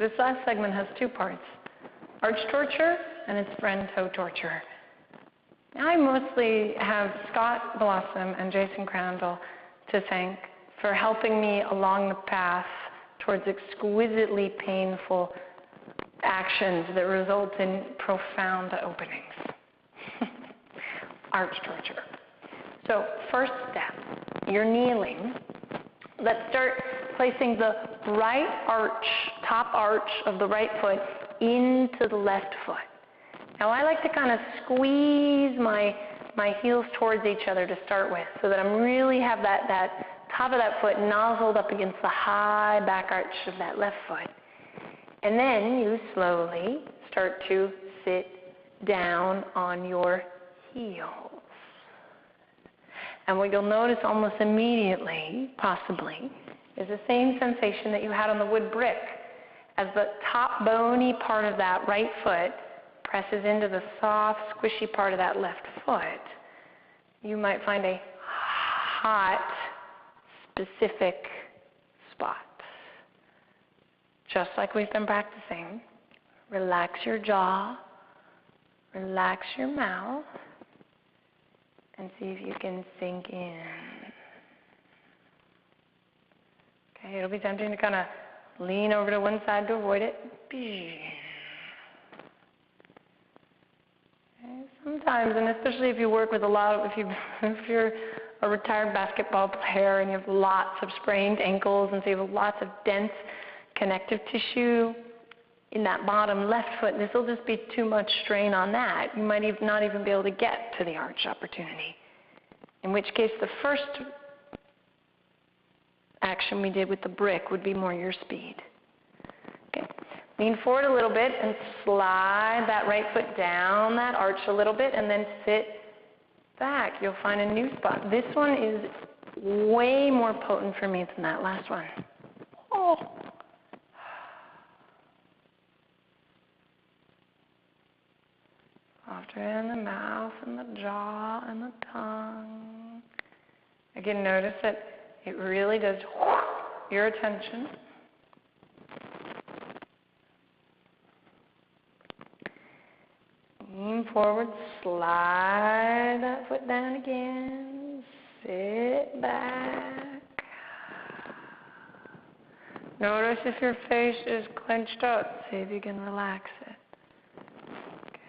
This last segment has two parts, arch torture and its friend toe torture. Now, I mostly have Scott Blossom and Jason Crandall to thank for helping me along the path towards exquisitely painful actions that result in profound openings. Arch torture. So first step, you're kneeling. Let's start placing the right arch, top arch of the right foot into the left foot. Now, I like to kind of squeeze my heels towards each other to start with so that I really have that top of that foot nozzled up against the high back arch of that left foot. And then you slowly start to sit down on your heels. And what you'll notice almost immediately, possibly, is the same sensation that you had on the wood brick. As the top bony part of that right foot presses into the soft, squishy part of that left foot, you might find a hot, specific spot. Just like we've been practicing, relax your jaw, relax your mouth, and see if you can sink in. Okay, it'll be tempting to kind of lean over to one side to avoid it. Okay, sometimes, and especially if you work with a lot of, if you're a retired basketball player and you have lots of sprained ankles and so you have lots of dense connective tissue in that bottom left foot, this will just be too much strain on that. You might not even be able to get to the arch opportunity. In which case, the first action we did with the brick would be more your speed. Okay. Lean forward a little bit and slide that right foot down that arch a little bit and then sit back. You'll find a new spot. This one is way more potent for me than that last one. Oh. Softer in the mouth and the jaw and the tongue. Again, notice that it really does your attention. Lean forward, slide that foot down again, sit back. Notice if your face is clenched up, see if you can relax it.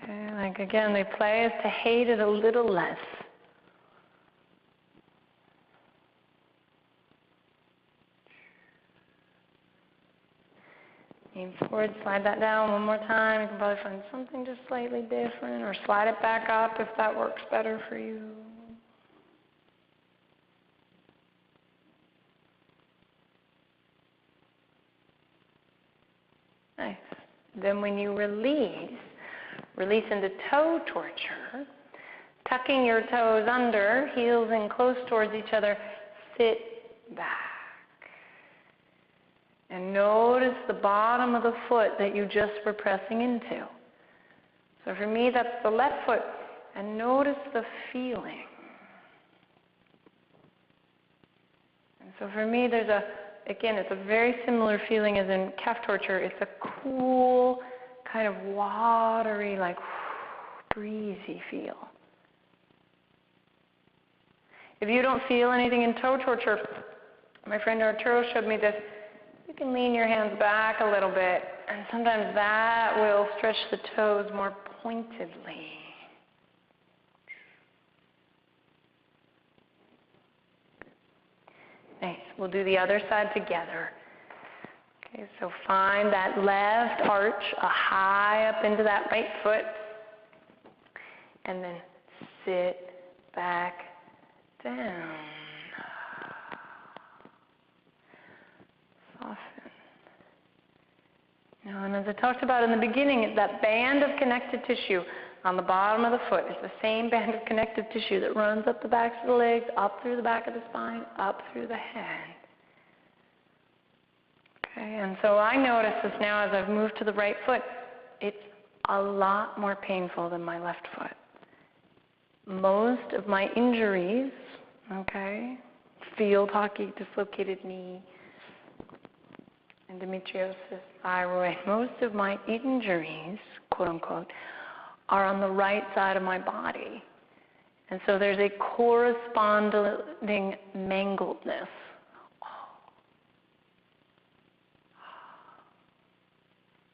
Okay, like again, the play is to hate it a little less. Lean forward, slide that down one more time. You can probably find something just slightly different, or slide it back up if that works better for you. Nice. Then when you release into toe torture, tucking your toes under, heels in close towards each other, sit back. And notice the bottom of the foot that you just were pressing into. So for me, that's the left foot. And notice the feeling. And so for me, again, it's a very similar feeling as in calf torture. It's a cool, kind of watery, like breezy feel. If you don't feel anything in toe torture, my friend Arturo showed me this. You can lean your hands back a little bit, and sometimes that will stretch the toes more pointedly. Nice. We'll do the other side together. Okay, so find that left arch high up into that right foot, and then sit back down. Soften. Now, and as I talked about in the beginning, that band of connective tissue on the bottom of the foot is the same band of connective tissue that runs up the backs of the legs, up through the back of the spine, up through the head. Okay, and so I notice this now as I've moved to the right foot. It's a lot more painful than my left foot. Most of my injuries, okay, field hockey, dislocated knee, endometriosis, thyroid, most of my injuries, quote unquote, are on the right side of my body. And so there's a corresponding mangledness.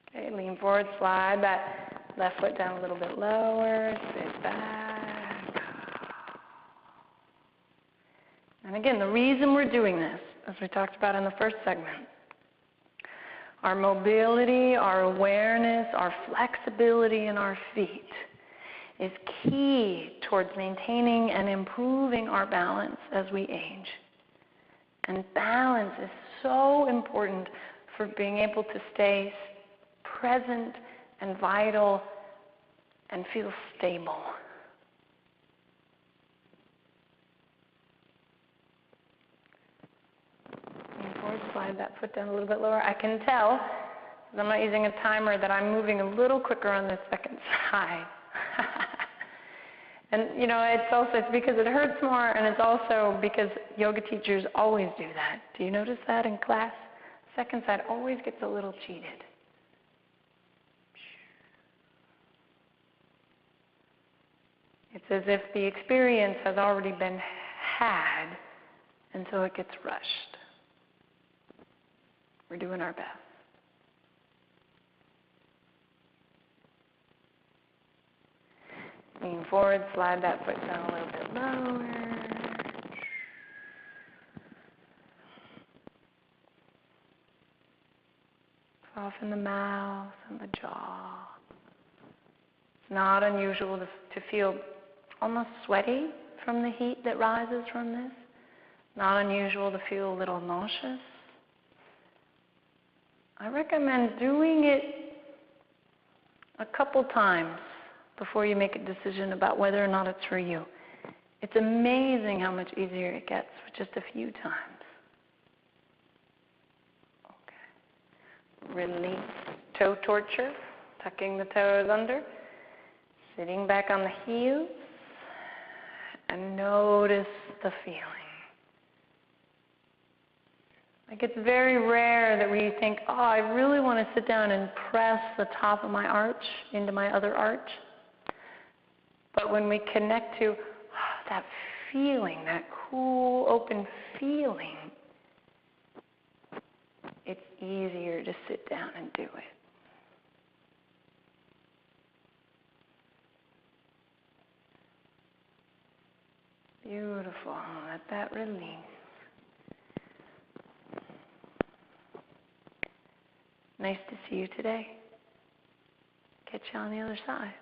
Okay, lean forward, slide that left foot down a little bit lower, sit back. And again, the reason we're doing this, as we talked about in the first segment, our mobility, our awareness, our flexibility in our feet is key towards maintaining and improving our balance as we age. And balance is so important for being able to stay present and vital and feel stable. Lean forward, slide that foot down a little bit lower. I can tell, because I'm not using a timer, that I'm moving a little quicker on this second side. And it's because it hurts more, and it's also because yoga teachers always do that. Do you notice that in class? Second side always gets a little cheated. It's as if the experience has already been had, and so it gets rushed. We're doing our best. Lean forward, slide that foot down a little bit lower. Soften the mouth and the jaw. It's not unusual to feel almost sweaty from the heat that rises from this. Not unusual to feel a little nauseous. I recommend doing it a couple times before you make a decision about whether or not it's for you. It's amazing how much easier it gets with just a few times. Okay. Release toe torture, tucking the toes under, sitting back on the heels, and notice the feeling. Like, it's very rare that we think, I really want to sit down and press the top of my arch into my other arch. But when we connect to that feeling, that cool, open feeling, it's easier to sit down and do it. Beautiful. Let that release. Nice to see you today. Catch you on the other side.